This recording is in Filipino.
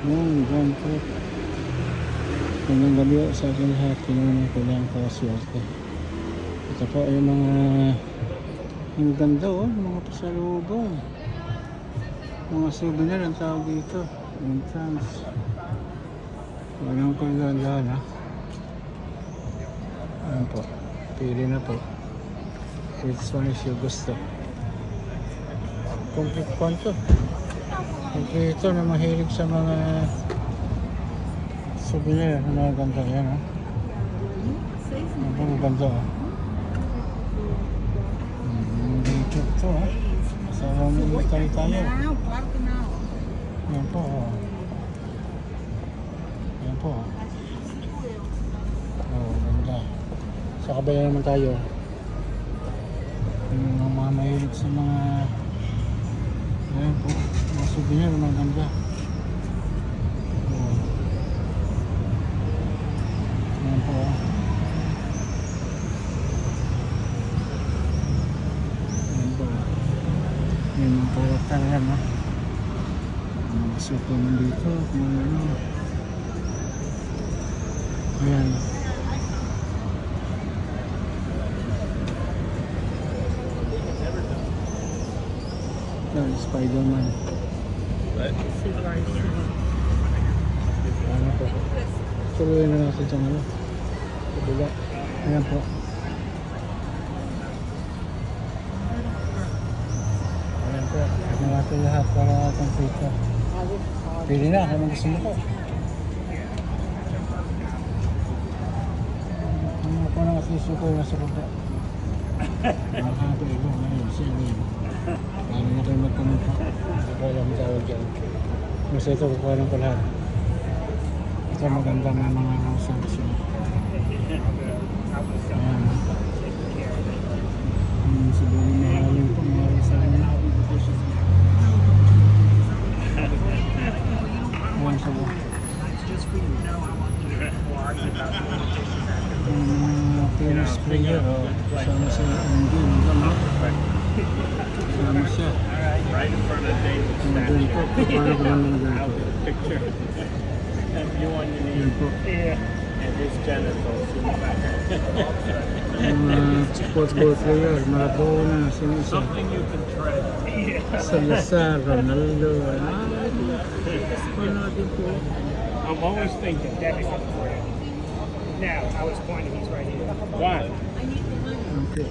Yung dyan po. Hanggang gabi sa akin lahat. Kinuha ko lang para swerte. Ito po yung mga ang ganda oh. Mga pasalubong. Mga souvenir ang tawag dito. Entrance. Walang paglalaan ha. Ayan po. Pili na po. Which one is your gusto? Complete konto. Ito na mahilig sa mga souvenir na mga ganda. Yan ha. Ang ganda ha. Dito ito ha. Masarang military tayo. Yan po ha. Yan po ha. Oh, ganda. Sa kabila naman tayo. Yung mga mahilig sa mga ayan po, mga souvenir na maganda. Ayan po. Ayan po. May mga karakter yan ha. Mga suko nandito. Mga ano. Ayan. Spider-Man. Ano po? Tuloy na natin sa ano. Kabila. Ayan po. Ayan po. Ayan natin lahat para natin pito. Pili na. Anong gusto mo po? Ano po na kasi suko yung nasa baba. Ano po ito? Ayun. Siya ngayon. Ano na kayo magkamit pa? Ako lang tawag dyan. Basta ito kukuha ng lahat. Ito maganda na mga rosas. Ayan. Siguro mahaling po mga rosas niya. Ayan siya ba? Famous player. Kasama sa MD. Kasama siya. Right in front of David statue. Picture. And you want your name. Yeah. And his genitals in the back. Sports ball player, Maradona, sino isa? Something you can tread. Salazar, Ronaldo. I'm always thinking that's up for him. Now, I was pointing, he's right here. Why? Okay.